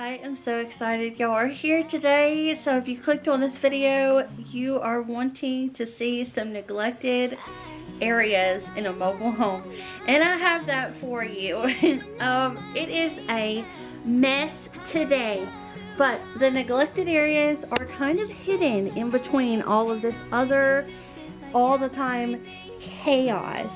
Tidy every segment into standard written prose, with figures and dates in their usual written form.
I am so excited y'all are here today. So if you clicked on this video, you are wanting to see some neglected areas in a mobile home, and I have that for you. It is a mess today, but the neglected areas are kind of hidden in between all of this other all the time chaos.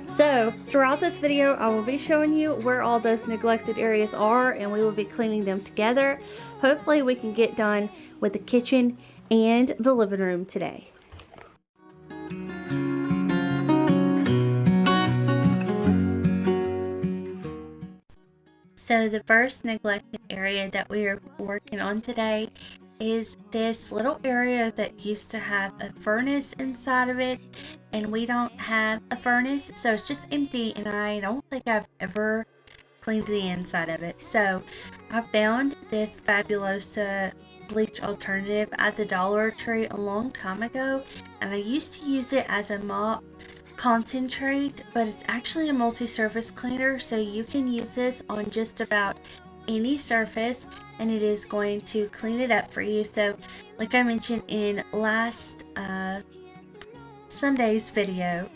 So throughout this video, I will be showing you where all those neglected areas are, and we will be cleaning them together. Hopefully we can get done with the kitchen and the living room today. So the first neglected area that we are working on today is this little area that used to have a furnace inside of it, and we don't have a furnace, so it's just empty, and I don't think I've ever cleaned the inside of it. So I found this Fabulosa bleach alternative at the Dollar Tree a long time ago, and I used to use it as a mop concentrate, but it's actually a multi-surface cleaner, so you can use this on just about any surface and it is going to clean it up for you. So like I mentioned in last Sunday's video,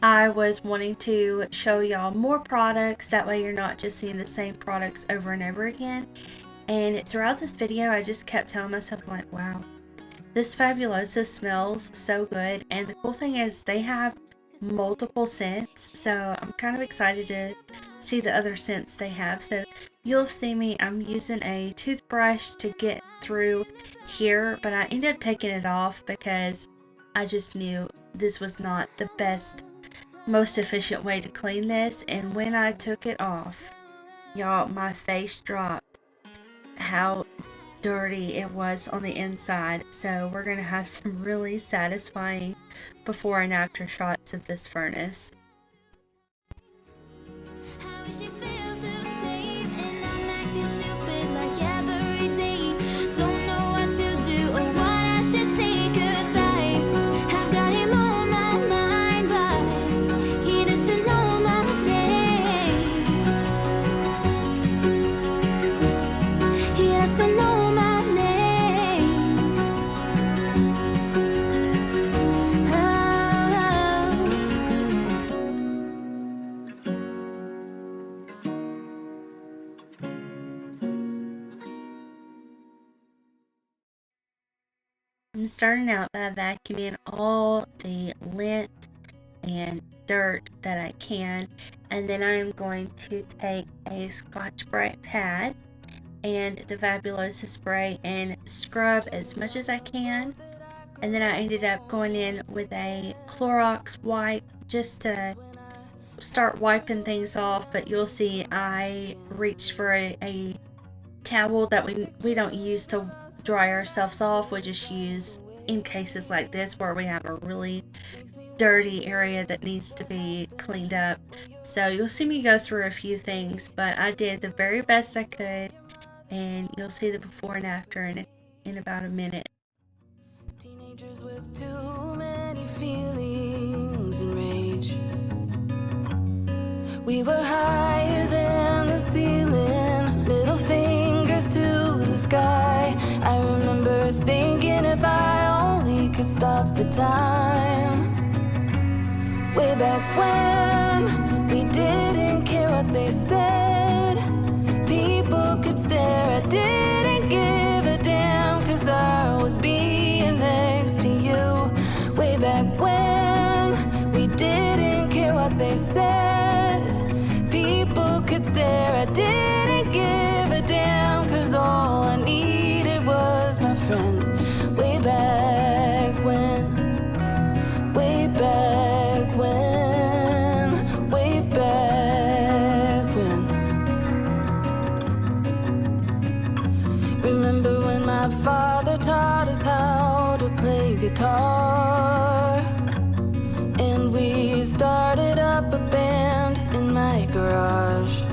I was wanting to show y'all more products, that way you're not just seeing the same products over and over again. And throughout this video I just kept telling myself, like, wow, this Fabulosa smells so good. And the cool thing is they have multiple scents, so I'm kind of excited to see the other scents they have. So you'll see me, I'm using a toothbrush to get through here, but I ended up taking it off because I just knew this was not the best, most efficient way to clean this. And when I took it off, y'all, my face dropped how dirty it was on the inside. So we're gonna have some really satisfying before and after shots of this furnace. I'm starting out by vacuuming all the lint and dirt that I can, and then I'm going to take a Scotch-Brite pad and the Fabulosa spray and scrub as much as I can. And then I ended up going in with a Clorox wipe just to start wiping things off, but you'll see I reached for a towel that we don't use to dry ourselves off. We just use in cases like this where we have a really dirty area that needs to be cleaned up. So you'll see me go through a few things, but I did the very best I could, and you'll see the before and after in about a minute. Teenagers with too many feelings and rage. We were higher than the ceiling, middle fingers to the sky. I remember thinking if I only could stop the time. Way back when we didn't care what they said. People could stare, I didn't give a damn, 'cause I was being next to you. Way back when we didn't care what they said. People could stare, I didn't give a damn, 'cause all I needed was my friend. Way back when, way back when, way back when. Remember when my father taught us how to play guitar, and we started up a band in my garage.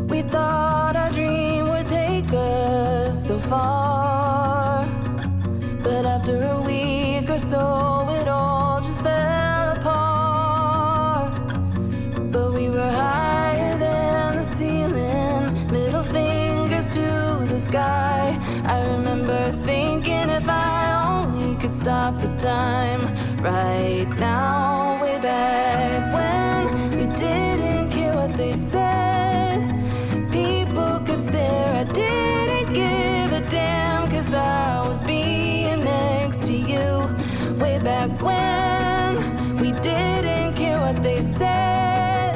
We thought our dream would take us so far, but after a week or so it all just fell apart. But we were higher than the ceiling, sky. I remember thinking if I only could stop the time right now. Way back when we didn't care what they said. People could stare, I didn't give a damn, 'cause I was being next to you. Way back when we didn't care what they said.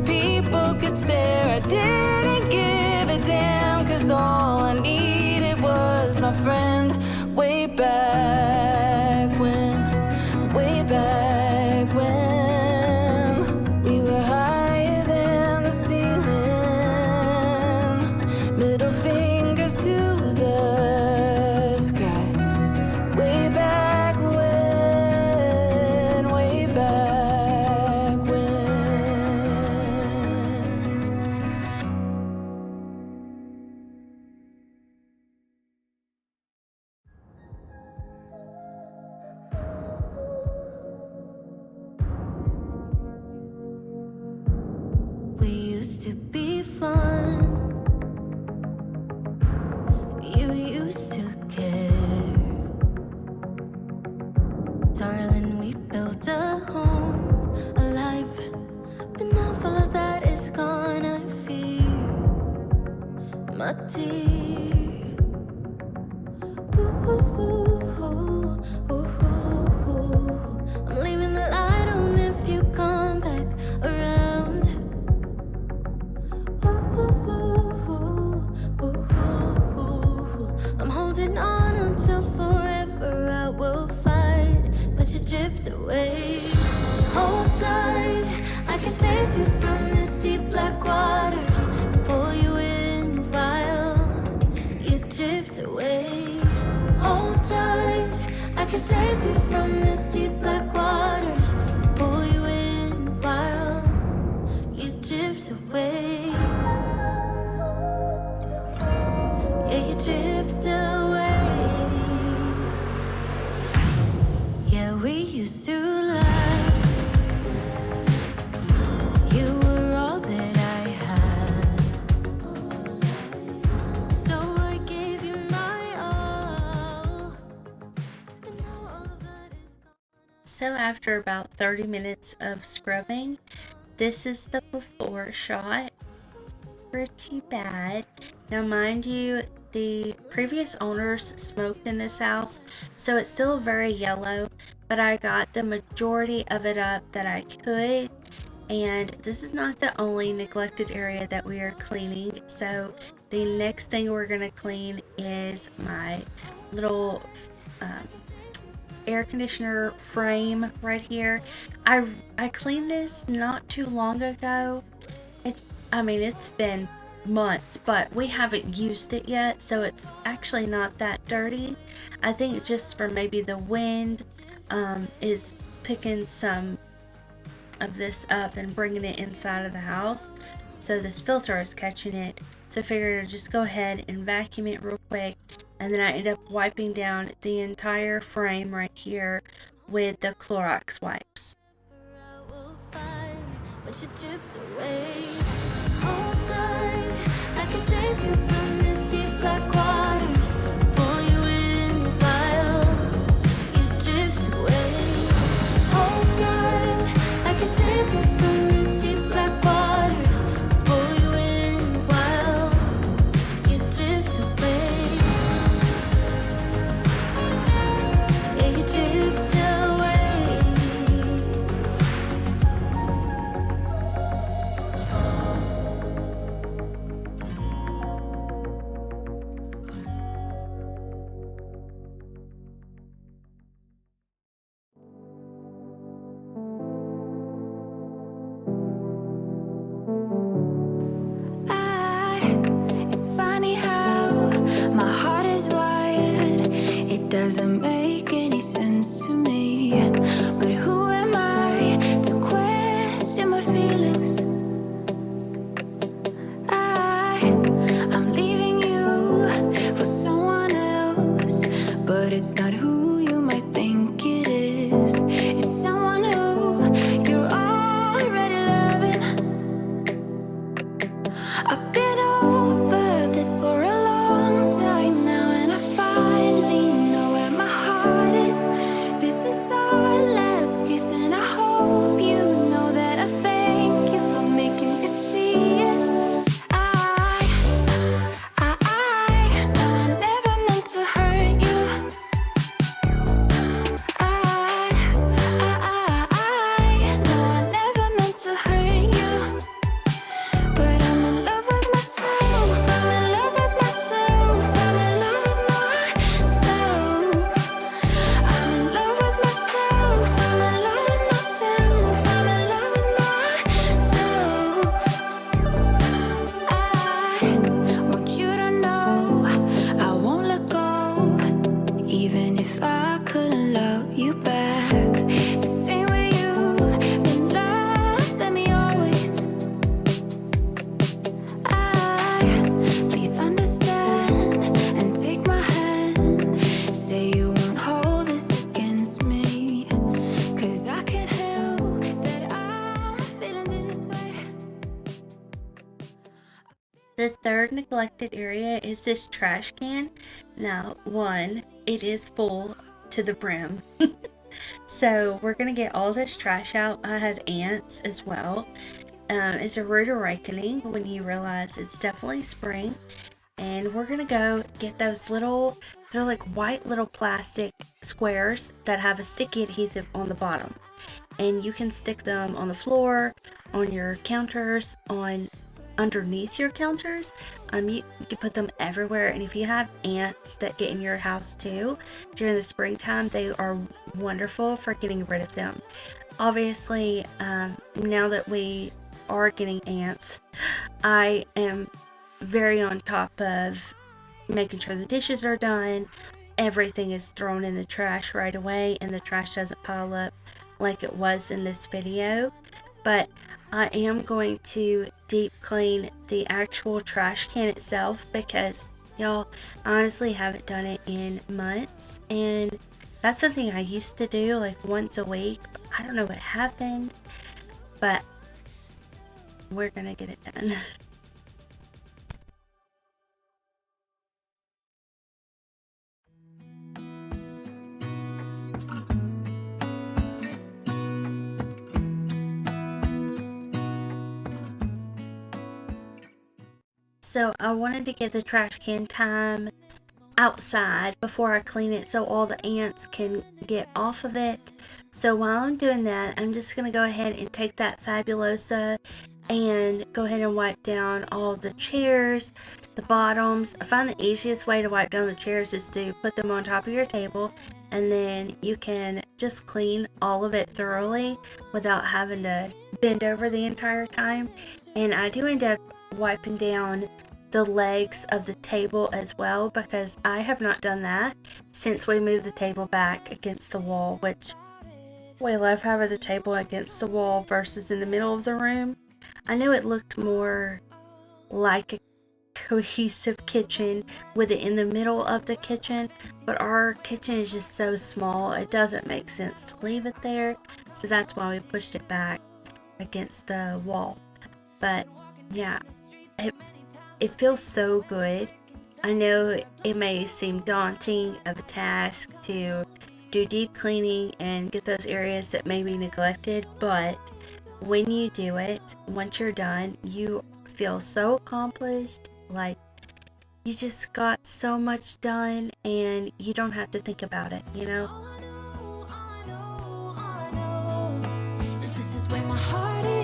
People could stare, I didn't give a damn, 'cause all I needed was my friend. Way back when, way back when we were higher than the ceiling, middle fingers to the sky. Way back when, way back when. We used to be fun. You used to care. Darling, we built a home, a life. But now all of that is gone, I fear. My dear. Ooh, ooh, ooh, ooh, ooh, ooh. I'm leaving the light on if you come back around. Ooh, ooh, ooh, ooh, ooh, ooh. I'm holding on until forever I will fight, but you drift away. Hold tight, I can save you from these deep black waters, pull you in while you drift away. Hold tight, I can save you from these deep black waters, pull you in while you drift away. Yeah, you drift away. Yeah, we used to laugh. You were all that I had, so I gave you my all. And now all of that is gone. So after about 30 minutes of scrubbing, this is the before shot. Pretty bad. Now mind you, the previous owners smoked in this house, so it's still very yellow, but I got the majority of it up that I could. And this is not the only neglected area that we are cleaning, so the next thing we're going to clean is my little air conditioner frame right here. I cleaned this not too long ago. It's been months, but we haven't used it yet, so it's actually not that dirty. I think just for maybe the wind is picking some of this up and bringing it inside of the house, so this filter is catching it. So I figured I'd just go ahead and vacuum it real quick, and then I end up wiping down the entire frame right here with the Clorox wipes. I will fight, but you drift away. Hold tight, I can save you from these deep black waters, pull you in while you drift away. Hold tight, I can save you from these deep black waters, pull you in while you drift away. Yeah, you drift away. It's funny how my heart is wired. It doesn't make any sense to me. But who am I to question my feelings? I'm leaving you for someone else, but it's not who you might think it is. It's someone who you're already loving. I've been over this for a long time. The third neglected area is this trash can. Now, one, it is full to the brim. So we're gonna get all this trash out. I had ants as well. It's a rude awakening when you realize it's definitely spring. And we're gonna go get those little, they're like white little plastic squares that have a sticky adhesive on the bottom. And you can stick them on the floor, on your counters, on underneath your counters. You can put them everywhere. And if you have ants that get in your house too during the springtime, they are wonderful for getting rid of them. Obviously, now that we are getting ants, I am very on top of making sure the dishes are done. Everything is thrown in the trash right away, and the trash doesn't pile up like it was in this video. But I am going to deep clean the actual trash can itself, because y'all, I honestly haven't done it in months, and that's something I used to do like once a week. I don't know what happened, but we're gonna get it done. So I wanted to get the trash can time outside before I clean it so all the ants can get off of it. So while I'm doing that, I'm just going to go ahead and take that Fabulosa and go ahead and wipe down all the chairs, the bottoms. I find the easiest way to wipe down the chairs is to put them on top of your table, and then you can just clean all of it thoroughly without having to bend over the entire time. And I do end up wiping down the legs of the table as well, because I have not done that since we moved the table back against the wall, which we love having the table against the wall versus in the middle of the room. I know it looked more like a cohesive kitchen with it in the middle of the kitchen, but our kitchen is just so small, it doesn't make sense to leave it there. So that's why we pushed it back against the wall. But yeah, it feels so good. I know it may seem daunting of a task to do deep cleaning and get those areas that may be neglected, but when you do it, once you're done, you feel so accomplished. Like, you just got so much done and you don't have to think about it, you know? This is where my heart is.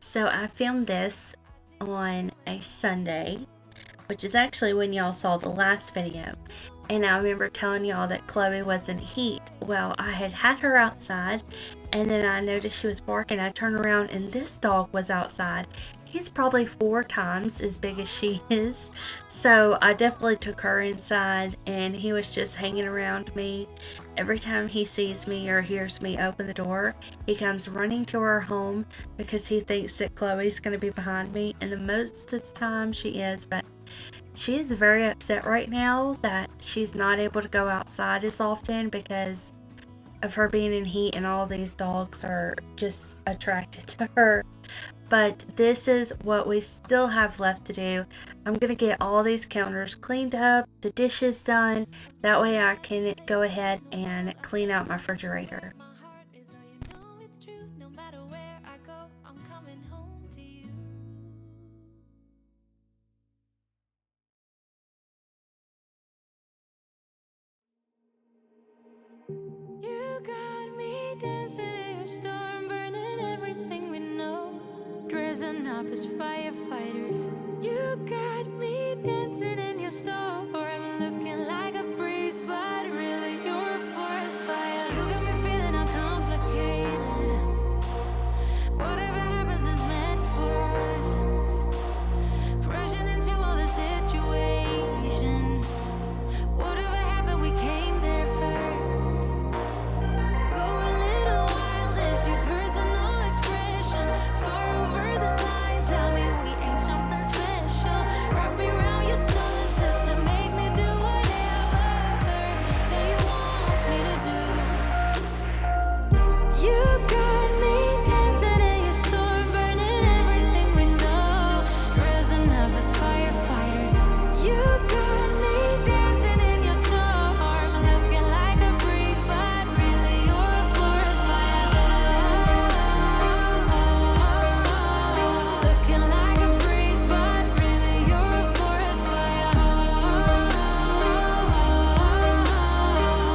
So I filmed this on a Sunday, which is actually when y'all saw the last video. And I remember telling y'all that Chloe was in heat. Well, I had her outside, and then I noticed she was barking. I turned around and this dog was outside. He's probably 4 times as big as she is. So I definitely took her inside, and he was just hanging around me. Every time he sees me or hears me open the door, he comes running to our home because he thinks that Chloe's going to be behind me. And the most of the time she is, but she is very upset right now that she's not able to go outside as often because of her being in heat, and all these dogs are just attracted to her. But this is what we still have left to do. I'm gonna get all these counters cleaned up, the dishes done, that way I can go ahead and clean out my refrigerator. You got me dancing in your storm, burning everything we know, dressing up as firefighters. You got me dancing in your storm, looking like a breeze, but really you're a forest fire. You got me feeling uncomplicated. Whatever happens is meant for us. Rushing into all the situations. Whatever happened, we came there first. Go a little wild, is your personal expression. Far over the line, tell me we ain't something special. Wrap me around your solar system, make me do whatever that you want me to do. You got me dancing in your storm, burning everything we know, dressing up as firefighters. You got me dancing in your storm, looking like a breeze, but really you're a forest fire. Looking like a breeze, but really you're a forest fire.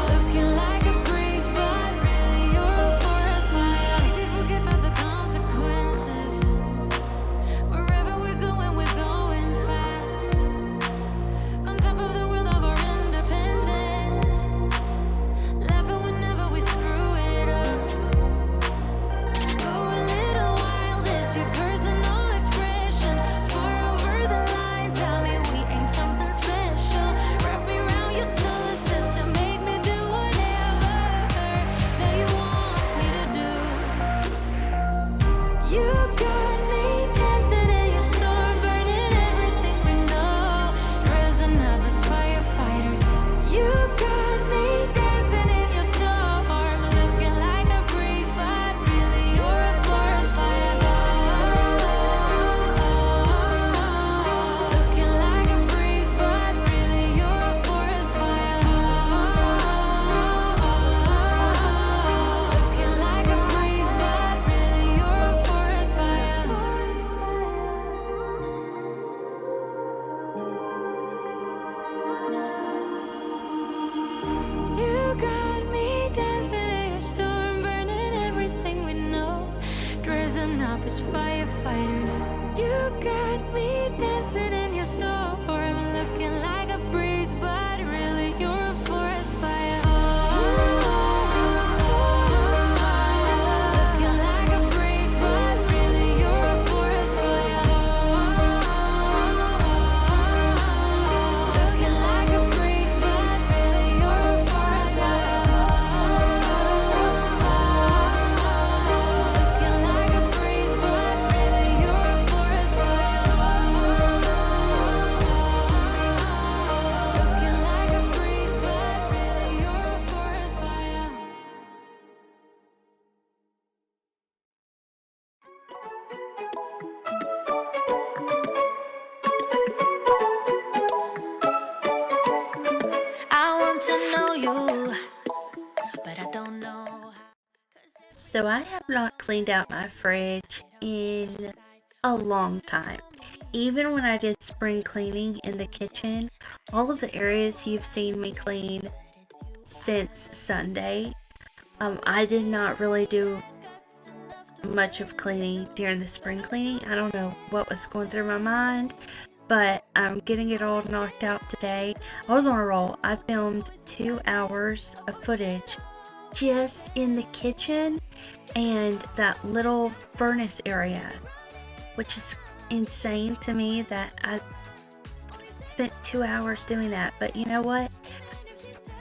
Looking like a breeze, but really you're a forest fire. Maybe forget about the consequences. Wherever we're going fast. On top of the world of our independence. Laughing whenever we screw it up. Go a little wild, is your personal expression. Far over the line, tell me we ain't something special. Wrap me around your solar system, make me do whatever that you want me to do. You got me dancing in your storm, burning everything we know, dressing up as firefighters. You got me dancing in your storm, looking like a breeze, but really you're a forest fire. Looking like a breeze, but really you're a forest fire. Looking like a breeze, but really you're a forest fire. You got me dancing in your storm, burning everything we know, dressing up as firefighters. You got me dancing in your storm, looking like a breeze, but really you're a forest fire. Looking like a breeze, but really you're a forest fire. Looking like a breeze, but really you're a forest fire. Looking like a breeze, but really you're a forest fire. Looking like a breeze, but really you're a forest fire. I want to know you, but I don't know how. So I have not cleaned out my fridge in a long time. Even when I did spring cleaning in the kitchen, all of the areas you've seen me clean since Sunday, I did not really do much of cleaning during the spring cleaning. I don't know what was going through my mind, but I'm getting it all knocked out today. I was on a roll. I filmed 2 hours of footage just in the kitchen and that little furnace area, which is insane to me that I spent 2 hours doing that. But you know what?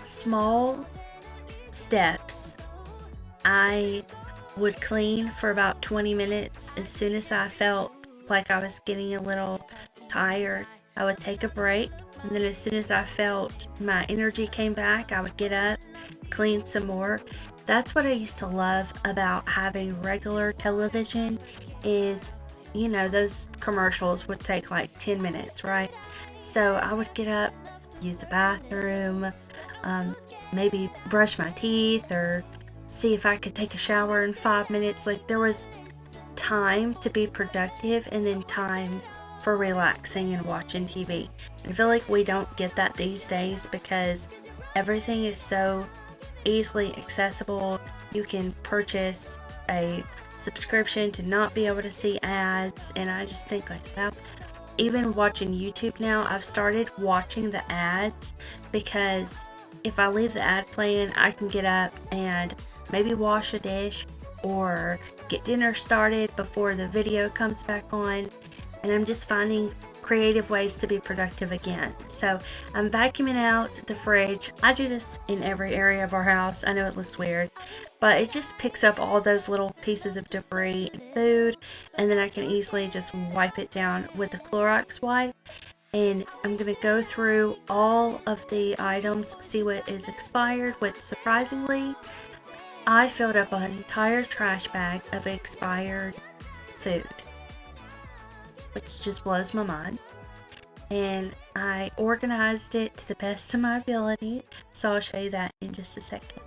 Small steps. I would clean for about 20 minutes. As soon as I felt like I was getting a little tired, I would take a break. And then as soon as I felt my energy came back, I would get up, clean some more. That's what I used to love about having regular television is, those commercials would take like 10 minutes, right? So I would get up, use the bathroom, maybe brush my teeth or see if I could take a shower in 5 minutes. Like there was time to be productive and then time for relaxing and watching TV. And I feel like we don't get that these days because everything is so easily accessible. You can purchase a subscription to not be able to see ads, and I just think like, wow. Even watching YouTube now, I've started watching the ads because if I leave the ad playing, I can get up and maybe wash a dish or get dinner started before the video comes back on, and I'm just finding creative ways to be productive again. So I'm vacuuming out the fridge. I do this in every area of our house. I know it looks weird, but it just picks up all those little pieces of debris and food, and then I can easily just wipe it down with the Clorox wipe. And I'm gonna go through all of the items, see what is expired, which surprisingly, I filled up an entire trash bag of expired food, which just blows my mind. And I organized it to the best of my ability, so I'll show you that in just a second.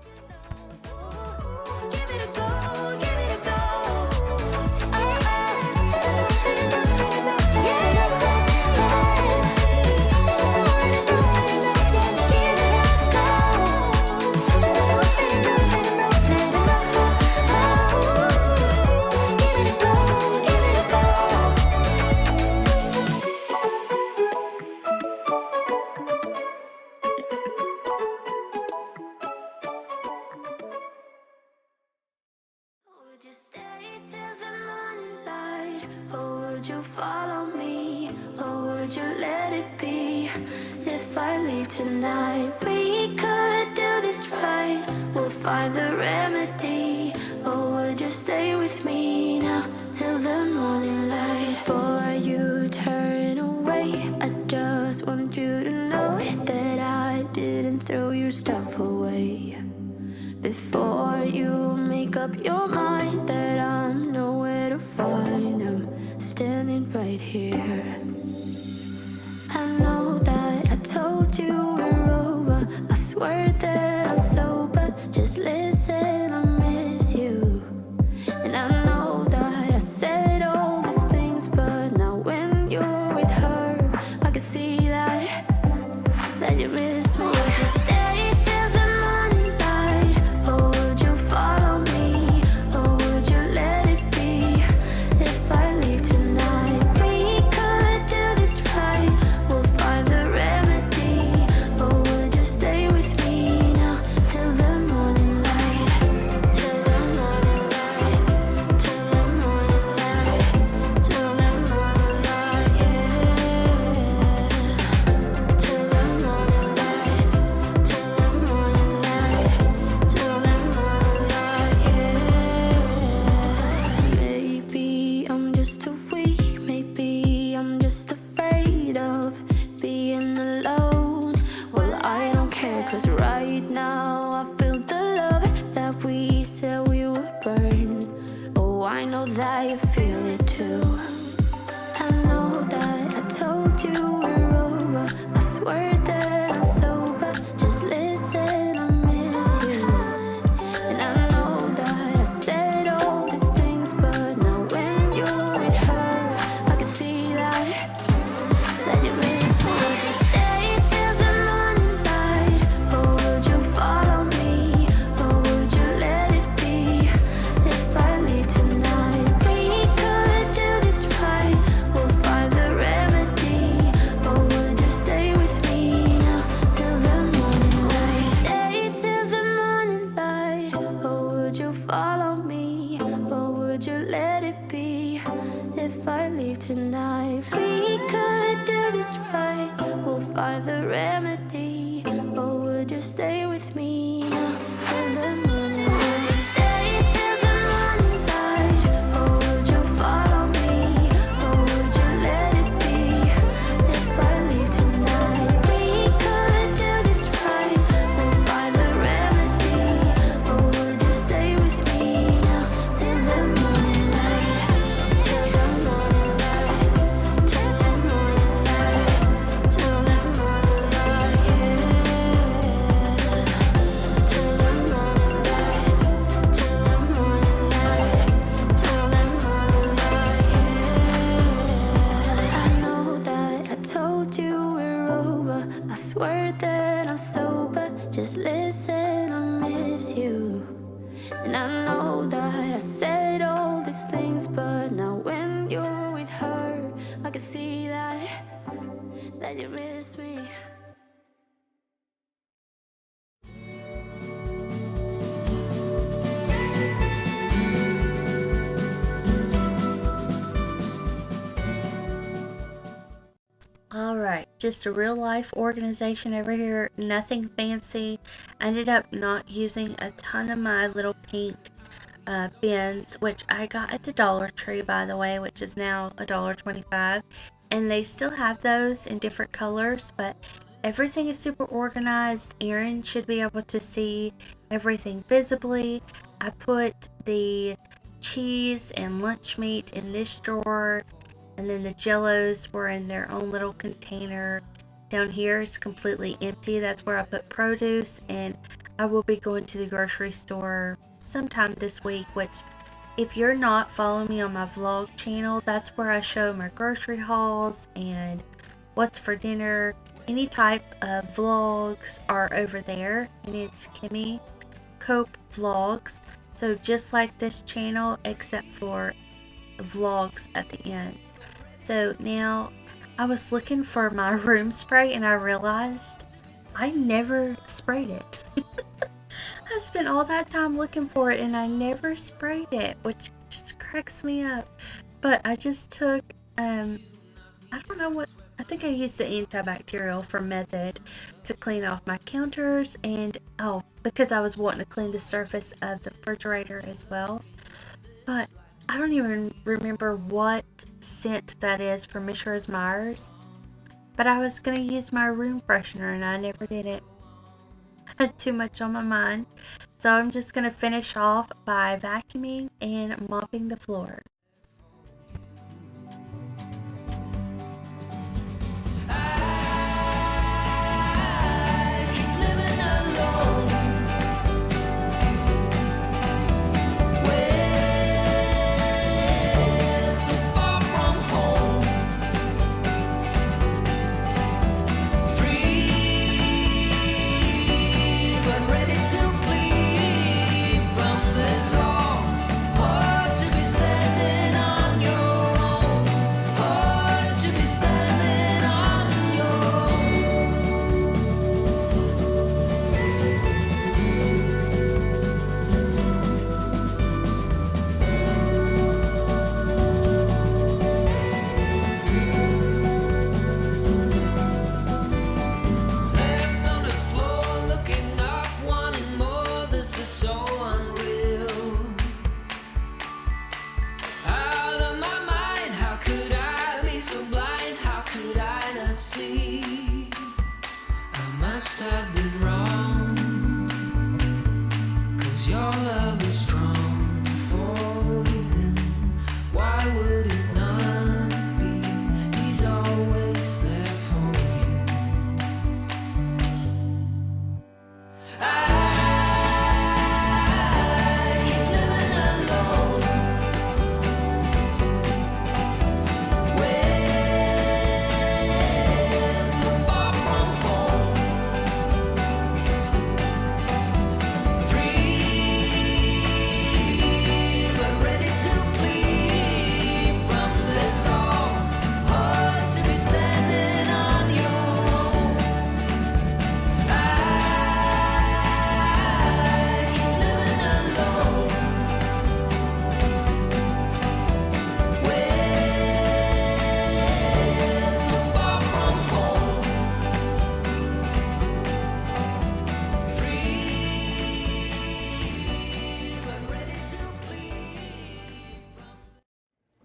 Would you stay till the morning light, or would you follow me, or would you let it be? If I leave tonight, we could do this right. We'll find the remedy, or would you stay with me now till the morning light? Before you turn away, I just want you to know that I didn't throw your stuff away. Before you make up your mind that I'm nowhere to find, I'm standing right here. I know that I told you we're over, I swear that I'm sober, just listen, I miss you. And I know that I said all these things, but now when you're with her, I can see that you miss me. Would you stay till the morning light, or would you follow me, or would you let it be? If I leave tonight, we could do this right. We'll find the remedy, or would you stay with me now till the morning light? Till the morning light, till the morning light, till the morning light, yeah. Till the morning light, till the morning light, till the morning light, yeah. Maybe I'm just too weak, maybe I'm just afraid of being alone. Well, I don't care, 'cause right now I feel the love that we said we would burn. Oh, I know that you feel it too. I know that I told you we're over, I swear that I'm sober, just listen, I miss you. And I know that I said all these things, but now when you're with her, I can see that you miss me. Would you stay till the morning light, or would you follow me, or would you let it be? If I leave tonight, we could do this right. We'll find the remedy, or would you stay with me now till the morning light? Stay till the morning light, or would you follow me, or would you let it be? If I leave tonight, we could do this right. We'll find the remedy, or would you stay with me now till the morning light? Would you stay till the morning light, or would you follow me, or would you let it be? If I leave tonight, we could do this right. We'll find the remedy, or would you know that I said all these things, but now when you're with her, I can see that you miss me. Alright, just a real life organization over here, nothing fancy. I ended up not using a ton of my little pink bins, which I got at the Dollar Tree, by the way, which is now $1.25, and they still have those in different colors, but everything is super organized. Erin should be able to see everything visibly. I put the cheese and lunch meat in this drawer, and then the Jellos were in their own little container. Down here is completely empty. That's where I put produce, and I will be going to the grocery store sometime this week, which if you're not following me on my vlog channel, that's where I show my grocery hauls and what's for dinner. Any type of vlogs are over there, and it's Kimi Cope Vlogs. So just like this channel, except for vlogs at the end. So now I was looking for my room spray and I realized I never sprayed it. I spent all that time looking for it and I never sprayed it, which just cracks me up. But I just took, I don't know what, I think I used the antibacterial from Method to clean off my counters, and because I was wanting to clean the surface of the refrigerator as well. But I don't even remember what scent that is from Mrs. Meyer's. But I was going to use my room freshener and I never did it. I had too much on my mind. So I'm just going to finish off by vacuuming and mopping the floor. Must have been wrong, 'cause your love is strong for him. Why would it not be? He's always there for you. I keep living alone. We're so far from home.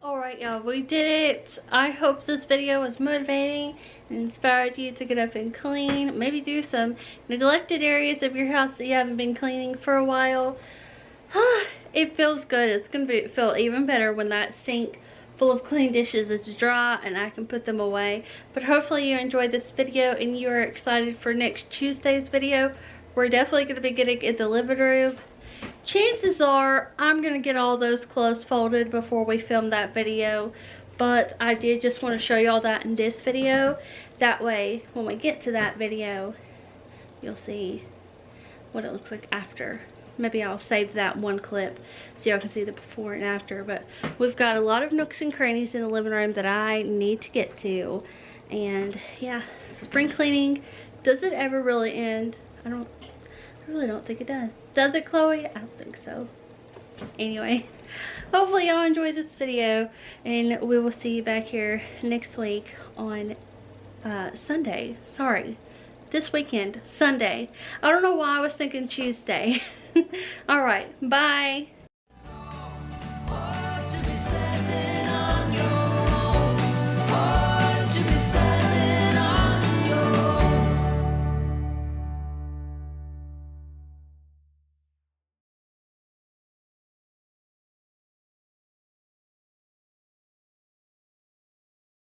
Alright y'all, we did it. I hope this video was motivating and inspired you to get up and clean. Maybe do some neglected areas of your house that you haven't been cleaning for a while. It feels good. It's going to feel even better when that sink full of clean dishes is dry and I can put them away. But hopefully you enjoyed this video and you are excited for next Tuesday's video. We're definitely going to be getting in the living room. Chances are I'm going to get all those clothes folded before we film that video, but I did just want to show y'all that in this video. That way, when we get to that video, you'll see what it looks like after maybe I'll save that one clip so y'all can see the before and after. But we've got a lot of nooks and crannies in the living room that I need to get to. And yeah, spring cleaning, does it ever really end? I really don't think it does. Does it, Chloe? I don't think so. Anyway, hopefully y'all enjoyed this video, and we will see you back here next week on Sunday. Sorry, this weekend, Sunday. I don't know why I was thinking Tuesday. All right, bye.